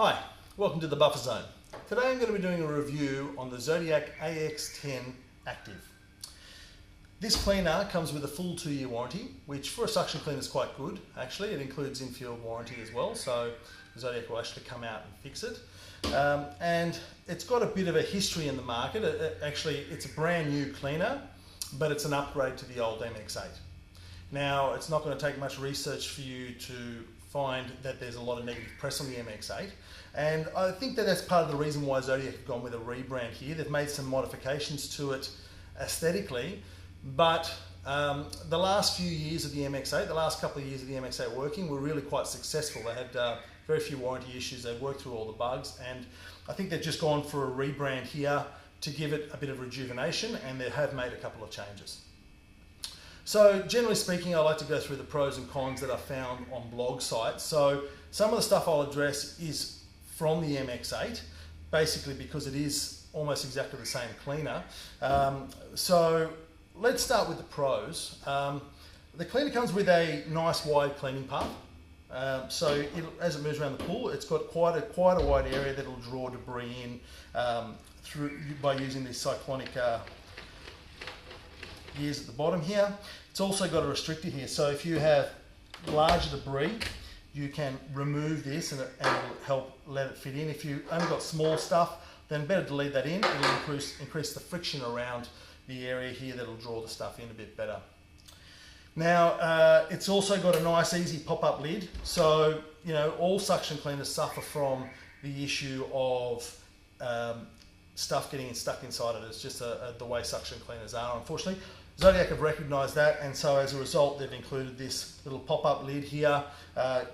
Hi, welcome to the Buffer Zone. Today I'm going to be doing a review on the Zodiac AX10 Active. This cleaner comes with a full 2-year warranty, which for a suction cleaner is quite good. Actually, it includes in-field warranty as well, so the Zodiac will actually come out and fix it. And it's got a bit of a history in the market. Actually, it's a brand new cleaner, but it's an upgrade to the old MX8. Now, it's not going to take much research for you to find that there's a lot of negative press on the MX8, and I think that that's part of the reason why Zodiac have gone with a rebrand here. They've made some modifications to it aesthetically, but the last few years of the MX8, the last couple of years of the MX8 working were really quite successful. They had very few warranty issues, they've worked through all the bugs, and I think they've just gone for a rebrand here to give it a bit of rejuvenation, and they have made a couple of changes. So generally speaking, I like to go through the pros and cons that I found on blog sites. So some of the stuff I'll address is from the MX8, basically because it is almost exactly the same cleaner. So let's start with the pros. The cleaner comes with a nice wide cleaning path. So as it moves around the pool, it's got quite a wide area that will draw debris in by using these cyclonic gears at the bottom here. It's also got a restrictor here, so if you have larger debris, you can remove this and it'll help let it fit in. If you only got small stuff, then better to leave that in. It'll increase the friction around the area here that'll draw the stuff in a bit better. Now, it's also got a nice easy pop-up lid, so you know all suction cleaners suffer from the issue of stuff getting stuck inside it. It's just the way suction cleaners are, unfortunately. Zodiac have recognised that, and so as a result they've included this little pop-up lid here.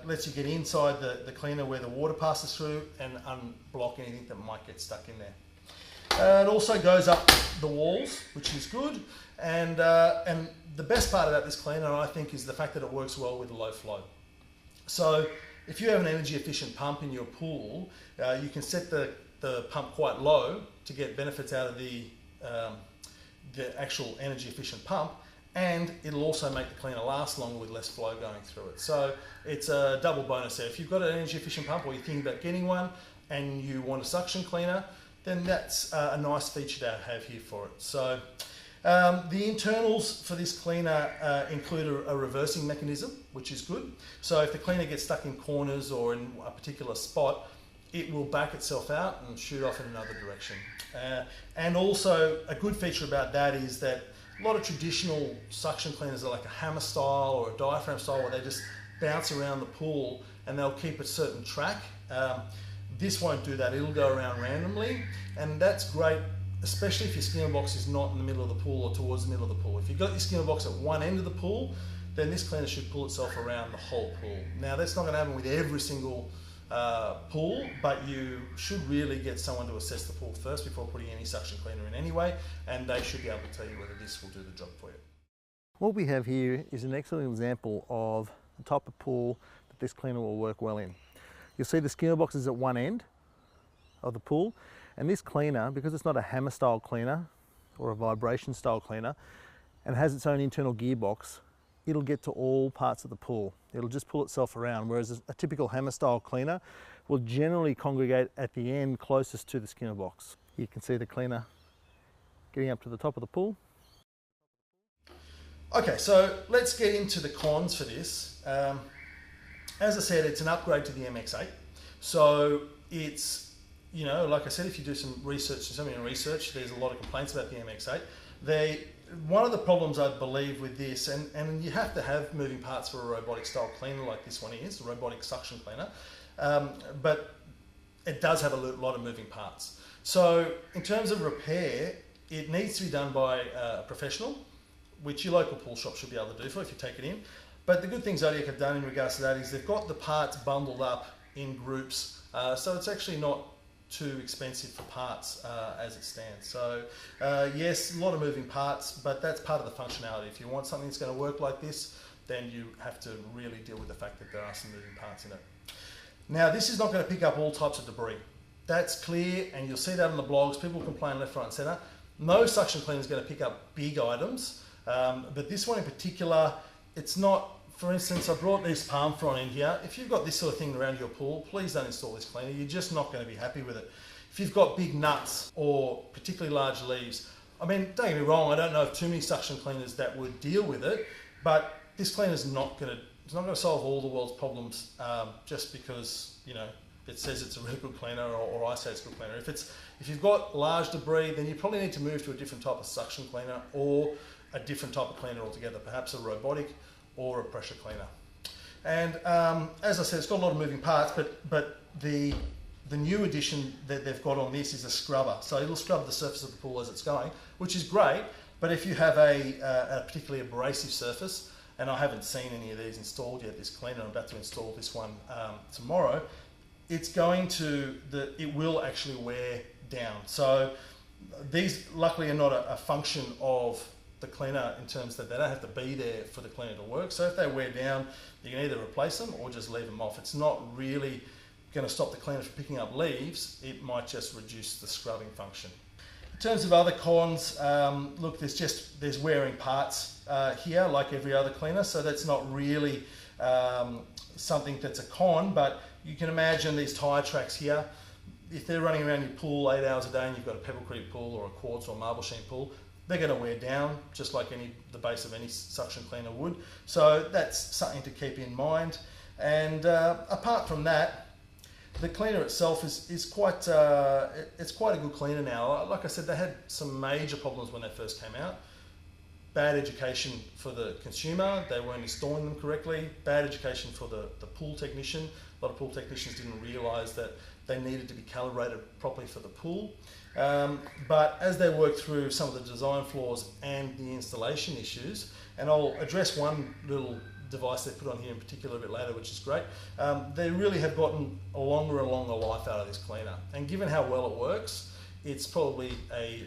Lets you get inside the cleaner where the water passes through and unblock anything that might get stuck in there. It also goes up the walls, which is good, and the best part about this cleaner, I think, is the fact that it works well with low flow. So if you have an energy efficient pump in your pool, you can set the pump quite low to get benefits out of the actual energy efficient pump, and it'll also make the cleaner last longer with less flow going through it. So it's a double bonus there. If you've got an energy efficient pump or you're thinking about getting one and you want a suction cleaner, then that's a nice feature to have here for it. So the internals for this cleaner include a reversing mechanism, which is good. So if the cleaner gets stuck in corners or in a particular spot, it will back itself out and shoot off in another direction. And also a good feature about that is that a lot of traditional suction cleaners are like a hammer style or a diaphragm style, where they just bounce around the pool and they'll keep a certain track. This won't do that. It'll go around randomly, and that's great, especially if your skimmer box is not in the middle of the pool or towards the middle of the pool. If you've got your skimmer box at one end of the pool, then this cleaner should pull itself around the whole pool. Now that's not going to happen with every single pool, but you should really get someone to assess the pool first before putting any suction cleaner in anyway, and they should be able to tell you whether this will do the job for you. What we have here is an excellent example of the type of pool that this cleaner will work well in. You'll see the skimmer box is at one end of the pool, and this cleaner, because it's not a hammer style cleaner or a vibration style cleaner and has its own internal gearbox, it'll get to all parts of the pool. It'll just pull itself around, whereas a typical hammer style cleaner will generally congregate at the end closest to the skimmer box. You can see the cleaner getting up to the top of the pool. Okay, so let's get into the cons for this. As I said, it's an upgrade to the MX8. So it's, you know, like I said, if you do some research, there's a lot of complaints about the MX8. One of the problems I believe with this, and you have to have moving parts for a robotic style cleaner like this one is, a robotic suction cleaner, but it does have a lot of moving parts. So in terms of repair, it needs to be done by a professional, which your local pool shop should be able to do for if you take it in. But the good thing Zodiac have done in regards to that is they've got the parts bundled up in groups, so it's actually not too expensive for parts as it stands. So yes, a lot of moving parts, but that's part of the functionality. If you want something that's going to work like this, then you have to really deal with the fact that there are some moving parts in it. Now, this is not going to pick up all types of debris. That's clear, and you'll see that on the blogs. People complain left, right and centre. No suction cleaner is going to pick up big items, but this one in particular, it's not for instance, I brought this palm frond in here. If you've got this sort of thing around your pool, please don't install this cleaner. You're just not going to be happy with it. If you've got big nuts or particularly large leaves, I mean, don't get me wrong, I don't know of too many suction cleaners that would deal with it, but this cleaner is not going to solve all the world's problems just because, you know, it says it's a really good cleaner or I say it's a good cleaner. If you've got large debris, then you probably need to move to a different type of suction cleaner or a different type of cleaner altogether, perhaps a robotic or a pressure cleaner. And as I said, it's got a lot of moving parts, but the new addition that they've got on this is a scrubber. So it'll scrub the surface of the pool as it's going, which is great. But if you have a particularly abrasive surface, and I haven't seen any of these installed yet, this cleaner, I'm about to install this one tomorrow, it will actually wear down. So these luckily are not a function of the cleaner in terms that they don't have to be there for the cleaner to work. So if they wear down, you can either replace them or just leave them off. It's not really going to stop the cleaner from picking up leaves. It might just reduce the scrubbing function. In terms of other cons, look, there's wearing parts here like every other cleaner, so that's not really something that's a con, but you can imagine these tyre tracks here. If they're running around your pool 8 hours a day and you've got a pebble creek pool or a quartz or marble sheen pool, they're going to wear down just like the base of any suction cleaner would. So that's something to keep in mind. And apart from that, the cleaner itself is quite it's quite a good cleaner now. Like I said, they had some major problems when they first came out. Bad education for the consumer, they weren't installing them correctly. Bad education for the pool technician. A lot of pool technicians didn't realise that they needed to be calibrated properly for the pool. But as they work through some of the design flaws and the installation issues, and I'll address one little device they put on here in particular a bit later, which is great, they really have gotten a longer and longer life out of this cleaner. And given how well it works, it's probably a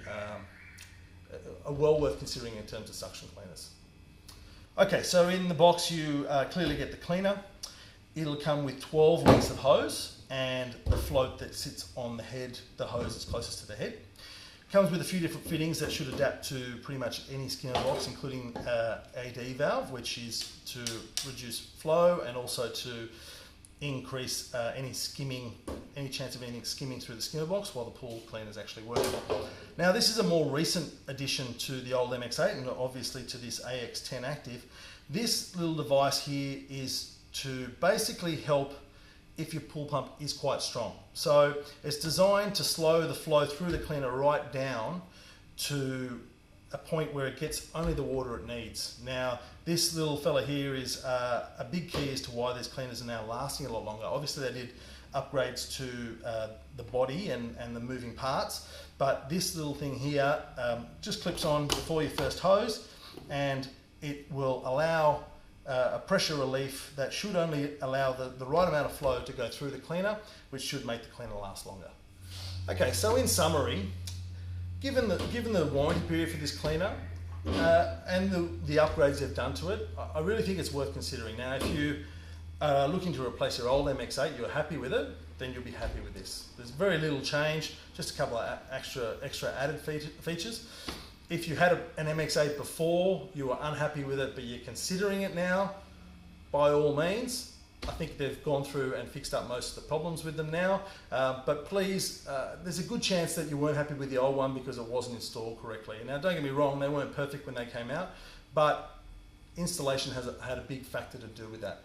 well worth considering in terms of suction cleaners. Okay, so in the box you clearly get the cleaner. It'll come with 12 links of hose and the float that sits on the head, the hose is closest to the head. Comes with a few different fittings that should adapt to pretty much any Skinner box, including AD valve, which is to reduce flow and also to increase any chance of anything skimming through the Skinner box while the pool cleaner is actually working. Now this is a more recent addition to the old MX8 and obviously to this AX10 Active. This little device here is to basically help if your pool pump is quite strong. So it's designed to slow the flow through the cleaner right down to a point where it gets only the water it needs. Now, this little fella here is a big key as to why these cleaners are now lasting a lot longer. Obviously they did upgrades to the body and the moving parts, but this little thing here just clips on before your first hose, and it will allow a pressure relief that should only allow the right amount of flow to go through the cleaner, which should make the cleaner last longer. Okay, so in summary, given the warranty period for this cleaner and the upgrades they've done to it, I really think it's worth considering. Now, if you are looking to replace your old MX8, you're happy with it, then you'll be happy with this. There's very little change, just a couple of extra added features. If you had an MX8 before, you were unhappy with it, but you're considering it now, by all means. I think they've gone through and fixed up most of the problems with them now. But please, there's a good chance that you weren't happy with the old one because it wasn't installed correctly. Now, don't get me wrong, they weren't perfect when they came out, but installation had a big factor to do with that.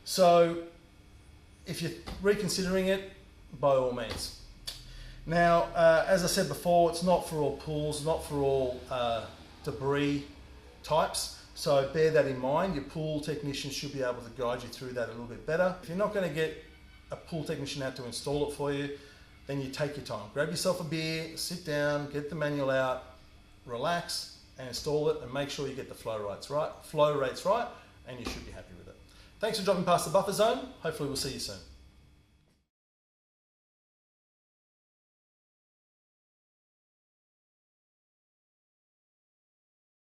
So if you're reconsidering it, by all means. Now, as I said before, it's not for all pools, not for all debris types, so bear that in mind. Your pool technician should be able to guide you through that a little bit better. If you're not going to get a pool technician out to install it for you, then you take your time. Grab yourself a beer, sit down, get the manual out, relax and install it, and make sure you get the flow rates right, and you should be happy with it. Thanks for dropping past the buffer zone. Hopefully we'll see you soon.